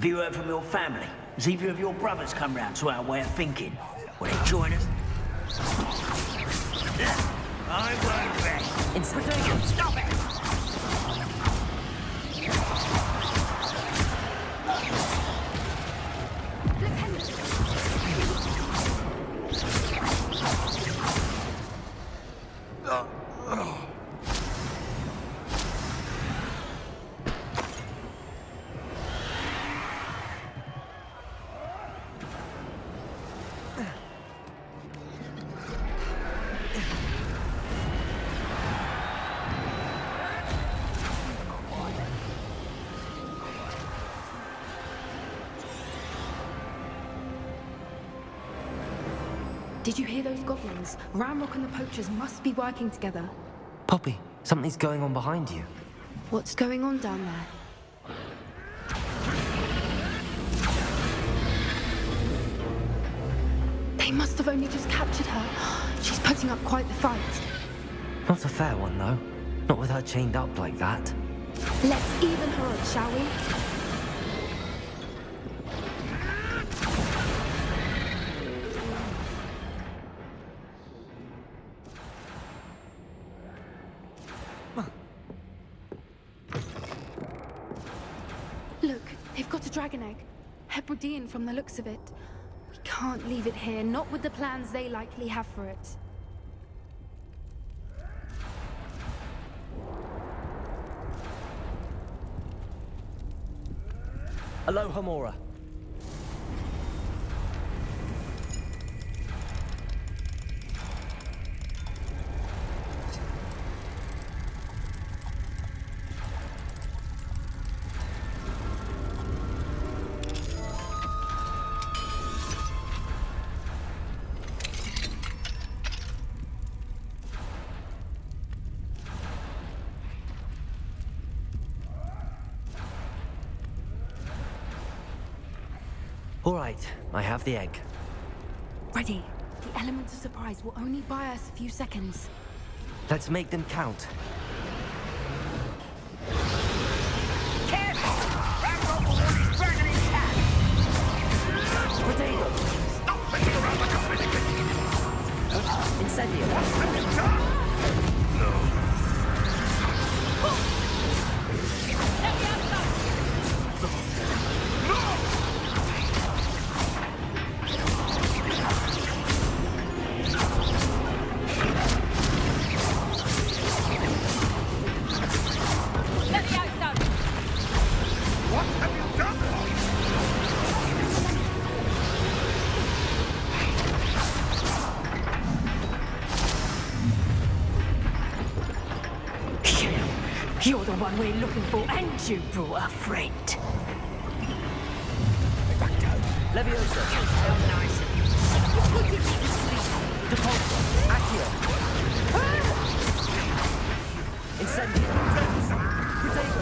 Have you heard from your family? Has either of your brothers come round to our way of thinking? Will they join us? I won't rest. Inside. Stop it! Did you hear those goblins? Ramrock and the poachers must be working together. Poppy, something's going on behind you. What's going on down there? They must have only just captured her. She's putting up quite the fight. Not a fair one, though. Not with her chained up like that. Let's even her odds, shall we? Look, they've got a dragon egg. Hebridean from the looks of it. We can't leave it here, not with the plans they likely have for it. Aloha, Mora. All right, I have the egg. Ready. The element of surprise will only buy us a few seconds. Let's make them count. Careful! Ramrock will want his dragon intact! Potato! Stop thinking around like a finicky! Incendio! You're the one we're looking for, and you brought a friend. Leviosa! How nice of you! Depulso! Accio! Incendio! Potato!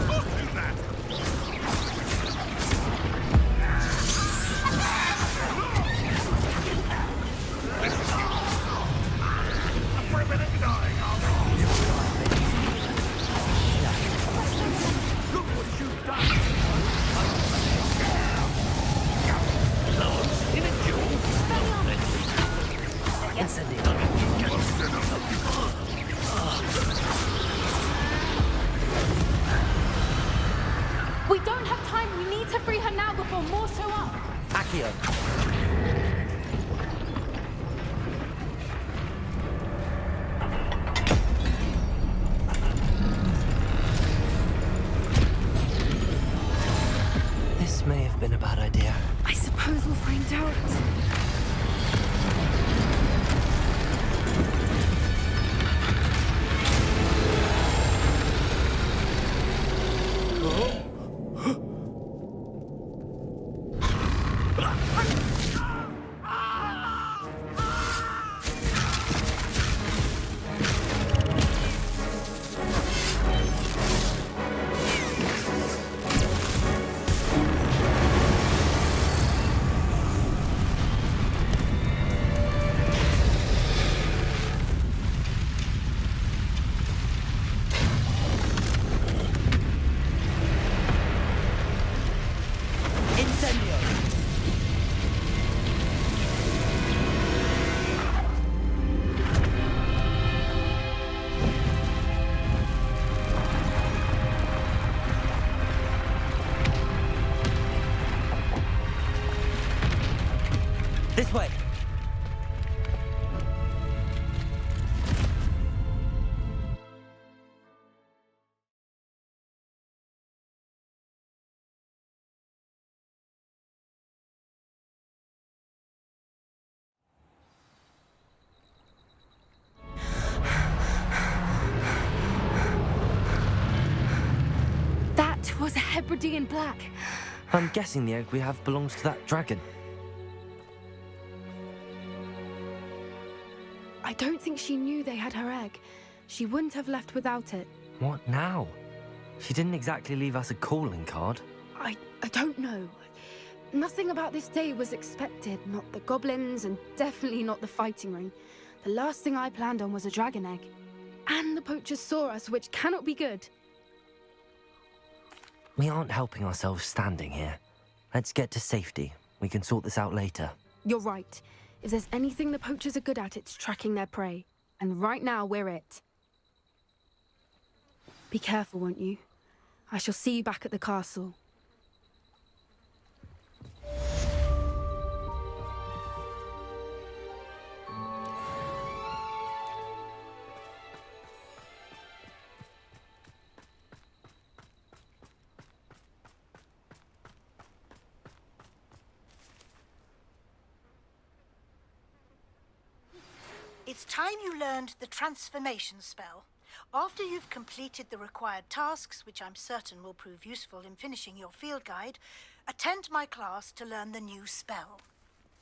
We don't have time. We need to free her now before more show up. Accio! This may have been a bad idea. I suppose we'll find out. was a Hebridean plaque. I'm guessing the egg we have belongs to that dragon. I don't think she knew they had her egg. She wouldn't have left without it. What now? She didn't exactly leave us a calling card. I don't know. Nothing about this day was expected. Not the goblins, and definitely not the fighting ring. The last thing I planned on was a dragon egg. And the poachers saw us, which cannot be good. We aren't helping ourselves standing here. Let's get to safety. We can sort this out later. You're right. If there's anything the poachers are good at, it's tracking their prey. And right now, we're it. Be careful, won't you? I shall see you back at the castle. It's time you learned the transformation spell. After you've completed the required tasks, which I'm certain will prove useful in finishing your field guide, attend my class to learn the new spell.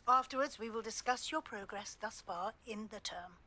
Afterwards, we will discuss your progress thus far in the term.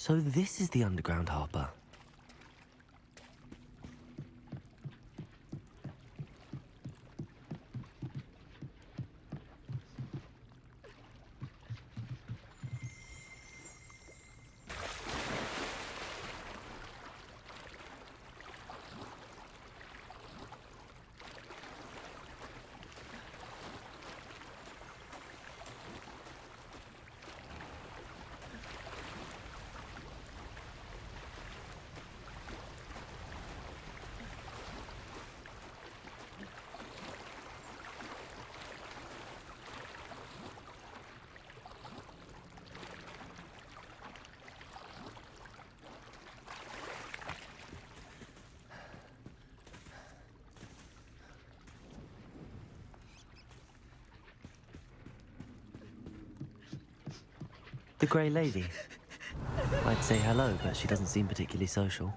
So this is the underground harbour. The Grey Lady. I'd say hello, but she doesn't seem particularly social.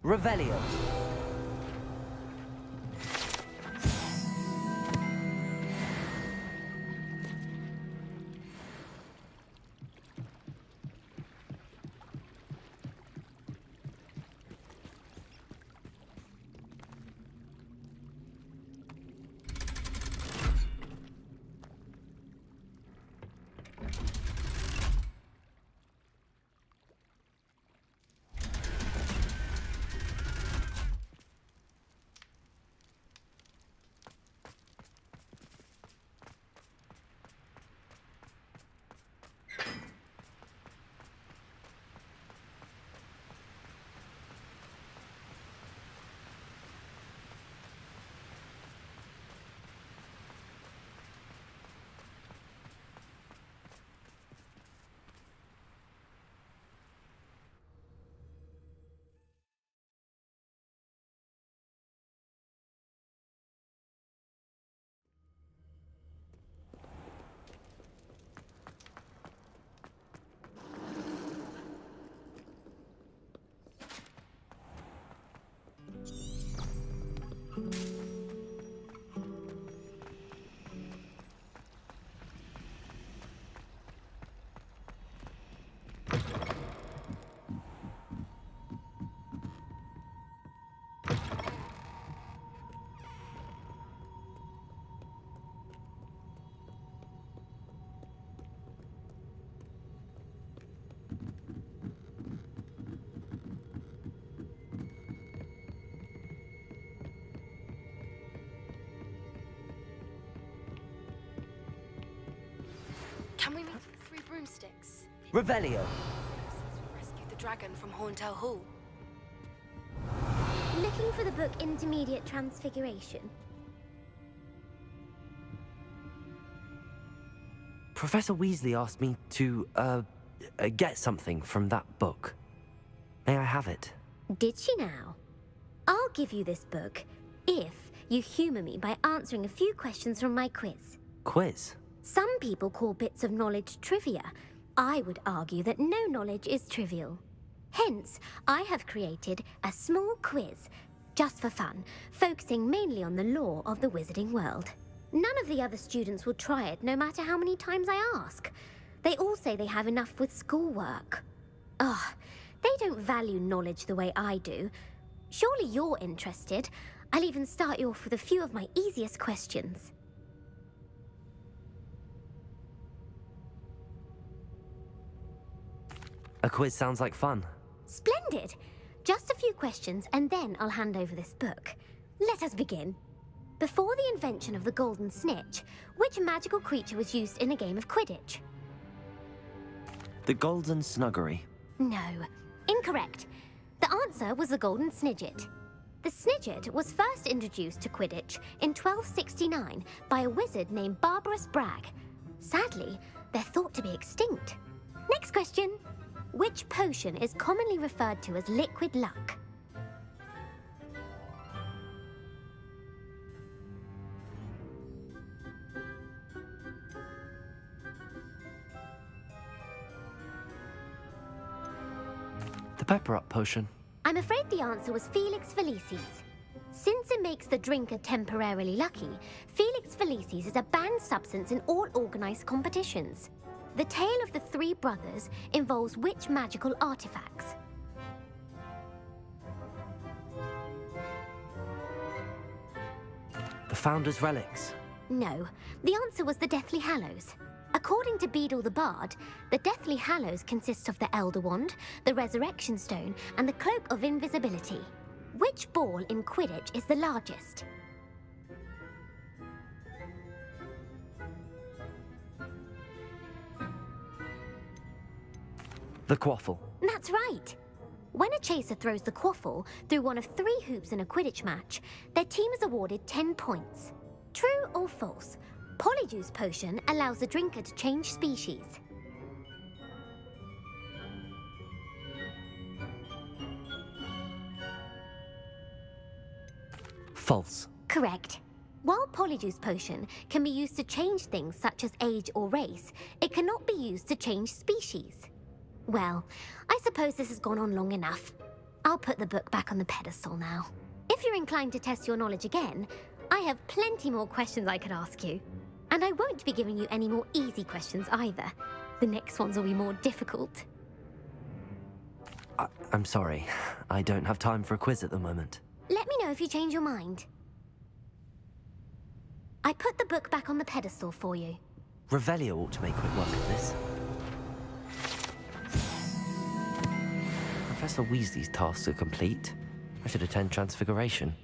Revelio. Can we meet the three broomsticks? Revelio. Since we rescued the dragon from Horntail Hall. Looking for the book Intermediate Transfiguration. Professor Weasley asked me to, get something from that book. May I have it? Did she now? I'll give you this book if you humour me by answering a few questions from my quiz. Quiz? Some people call bits of knowledge trivia. I would argue that no knowledge is trivial. Hence, I have created a small quiz, just for fun, focusing mainly on the lore of the wizarding world. None of the other students will try it, no matter how many times I ask. They all say they have enough with schoolwork. Ugh, they don't value knowledge the way I do. Surely you're interested. I'll even start you off with a few of my easiest questions. A quiz sounds like fun. Splendid! Just a few questions and then I'll hand over this book. Let us begin. Before the invention of the golden snitch, which magical creature was used in a game of Quidditch? The Golden Snuggery. No, incorrect. The answer was the golden snidget. The snidget was first introduced to Quidditch in 1269 by a wizard named Barbarous Bragg. Sadly, they're thought to be extinct. Next question. Which potion is commonly referred to as liquid luck? The Pepper Up potion. I'm afraid the answer was Felix Felicis. Since it makes the drinker temporarily lucky, Felix Felicis is a banned substance in all organised competitions. The tale of the three brothers involves which magical artifacts? The Founder's Relics. No, the answer was the Deathly Hallows. According to Beadle the Bard, the Deathly Hallows consists of the Elder Wand, the Resurrection Stone, and the Cloak of Invisibility. Which ball in Quidditch is the largest? The quaffle. That's right. When a chaser throws the quaffle through one of 3 hoops in a Quidditch match, their team is awarded 10 points. True or false? Polyjuice Potion allows the drinker to change species. False. Correct. While Polyjuice Potion can be used to change things such as age or race, it cannot be used to change species. Well, I suppose this has gone on long enough. I'll put the book back on the pedestal now. If you're inclined to test your knowledge again, I have plenty more questions I could ask you. And I won't be giving you any more easy questions either. The next ones will be more difficult. I'm sorry. I don't have time for a quiz at the moment. Let me know if you change your mind. I put the book back on the pedestal for you. Revelio ought to make quick work of this. Professor Weasley's tasks are complete. I should attend Transfiguration.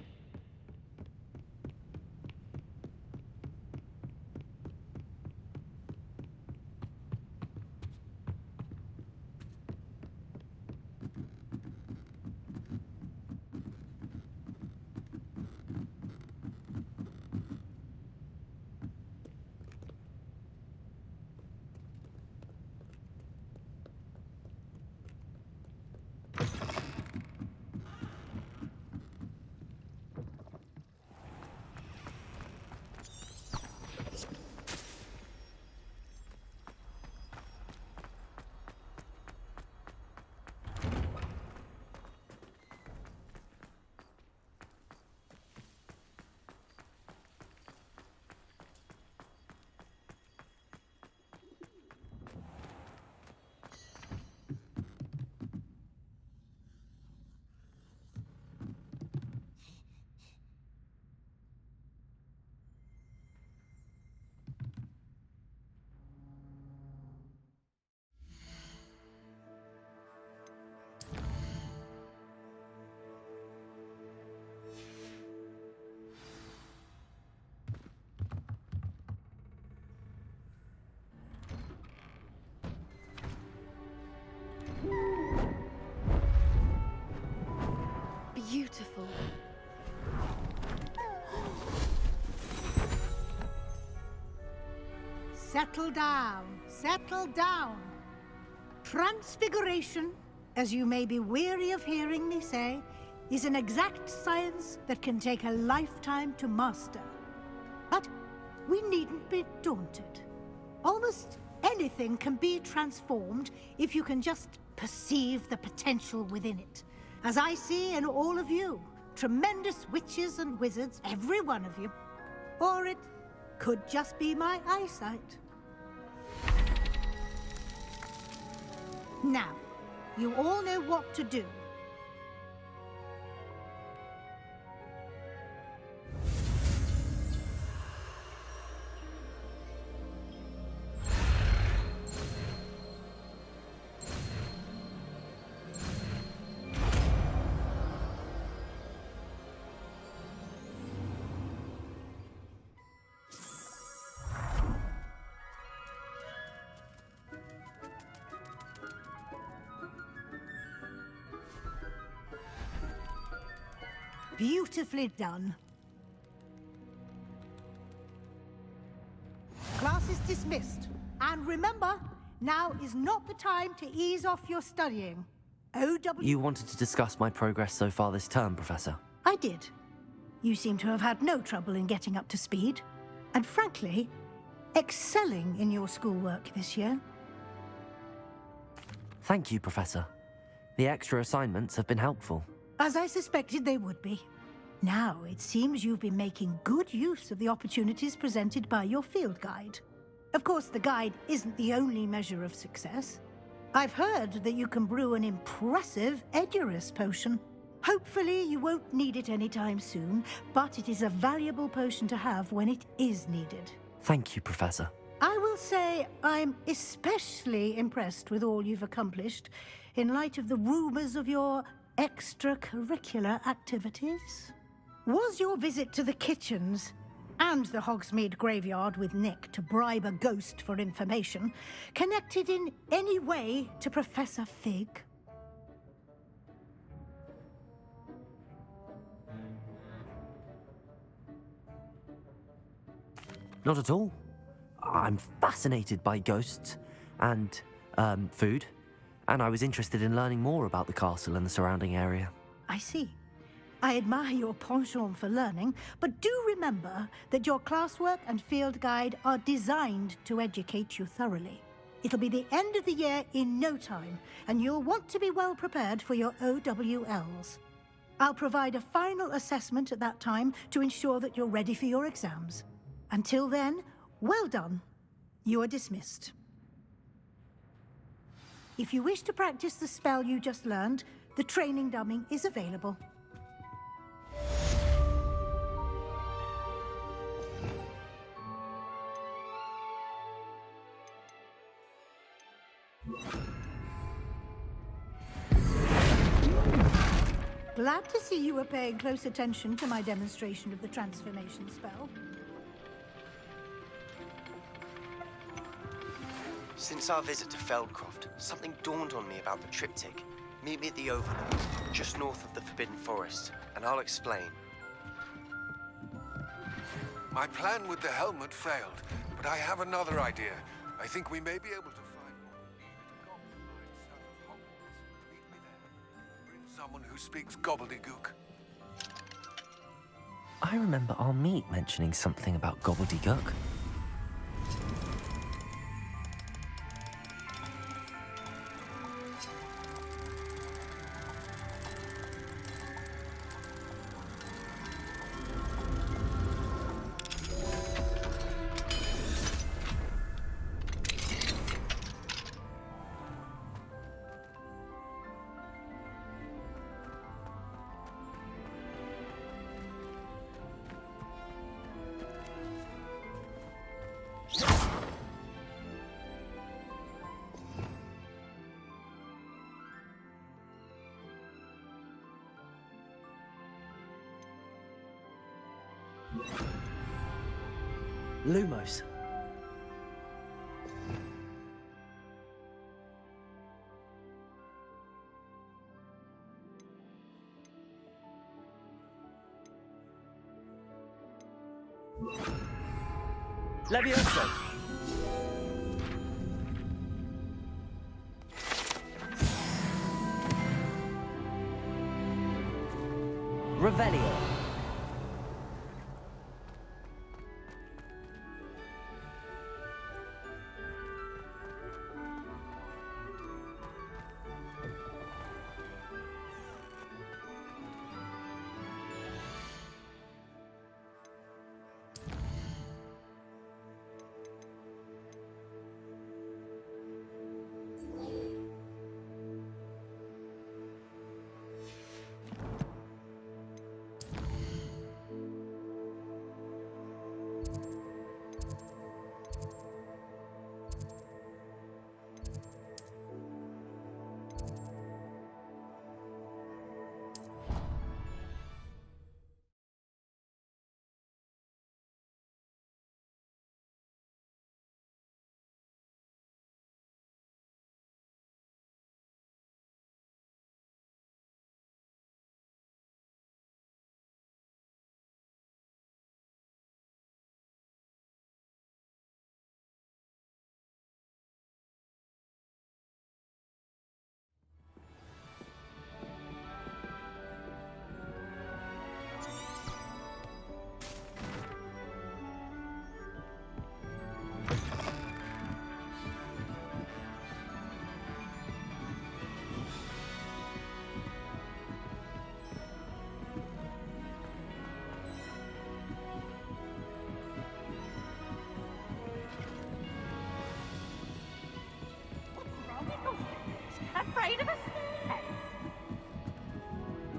Beautiful. Settle down, settle down. Transfiguration, as you may be weary of hearing me say, is an exact science that can take a lifetime to master. But we needn't be daunted. Almost anything can be transformed if you can just perceive the potential within it. As I see in all of you, tremendous witches and wizards, every one of you. Or it could just be my eyesight. Now, you all know what to do. Beautifully done. Class is dismissed. And remember, now is not the time to ease off your studying. You wanted to discuss my progress so far this term, Professor. I did. You seem to have had no trouble in getting up to speed. And frankly, excelling in your schoolwork this year. Thank you, Professor. The extra assignments have been helpful. As I suspected they would be. Now, it seems you've been making good use of the opportunities presented by your field guide. Of course, the guide isn't the only measure of success. I've heard that you can brew an impressive Edurus potion. Hopefully, you won't need it anytime soon, but it is a valuable potion to have when it is needed. Thank you, Professor. I will say I'm especially impressed with all you've accomplished in light of the rumors of your extracurricular activities? Was your visit to the kitchens and the Hogsmeade graveyard with Nick to bribe a ghost for information connected in any way to Professor Fig? Not at all. I'm fascinated by ghosts and food, and I was interested in learning more about the castle and the surrounding area. I see. I admire your penchant for learning, but do remember that your classwork and field guide are designed to educate you thoroughly. It'll be the end of the year in no time, and you'll want to be well prepared for your OWLs. I'll provide a final assessment at that time to ensure that you're ready for your exams. Until then, well done. You are dismissed. If you wish to practice the spell you just learned, the training dummy is available. Glad to see you were paying close attention to my demonstration of the transformation spell. Since our visit to Feldcroft, something dawned on me about the triptych. Meet me at the Overlook, just north of the Forbidden Forest, and I'll explain. My plan with the helmet failed, but I have another idea. I think we may be able to find one. South of Hogwarts. Meet me there. Bring someone who speaks gobbledygook. I remember our meet mentioning something about gobbledygook. Lumos. Levioso. Revelio. Afraid of a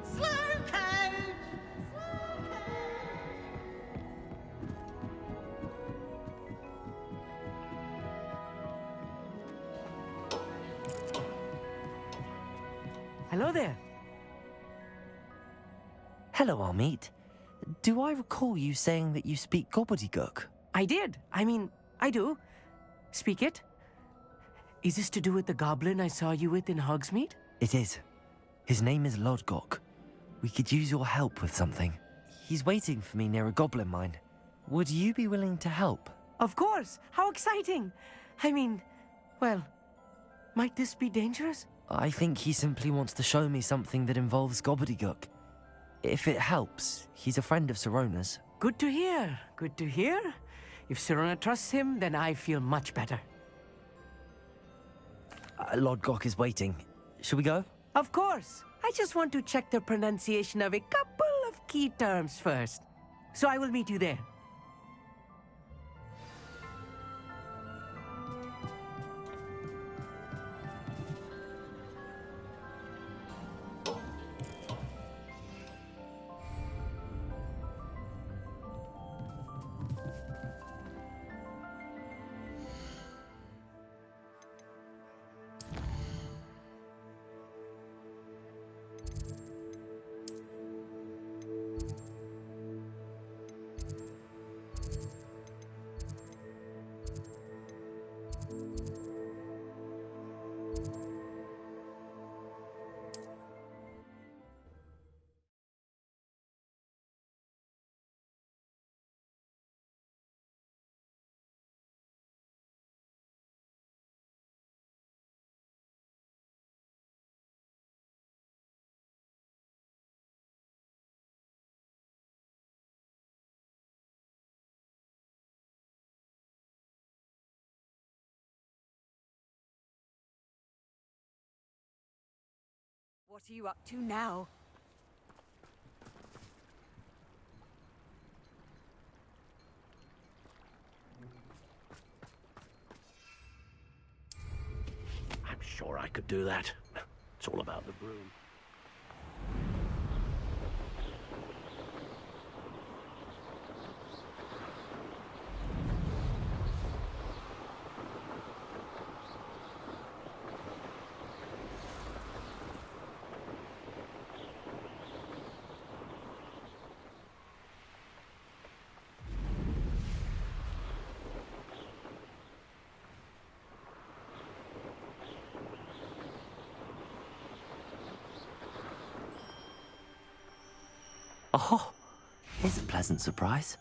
Slow code! Hello there. Hello, Amit. Do I recall you saying that you speak gobbledygook? I did. I mean, I do. Speak it. Is this to do with the goblin I saw you with in Hogsmeade? It is. His name is Lodgok. We could use your help with something. He's waiting for me near a goblin mine. Would you be willing to help? Of course. How exciting. I mean, well, might this be dangerous? I think he simply wants to show me something that involves gobbledygook. If it helps, he's a friend of Sirona's. Good to hear. Good to hear. If Sirona trusts him, then I feel much better. Lodgok is waiting. Shall we go? Of course. I just want to check the pronunciation of a couple of key terms first. So I will meet you there. What are you up to now? I'm sure I could do that. It's all about the broom. Oh, here's a pleasant surprise.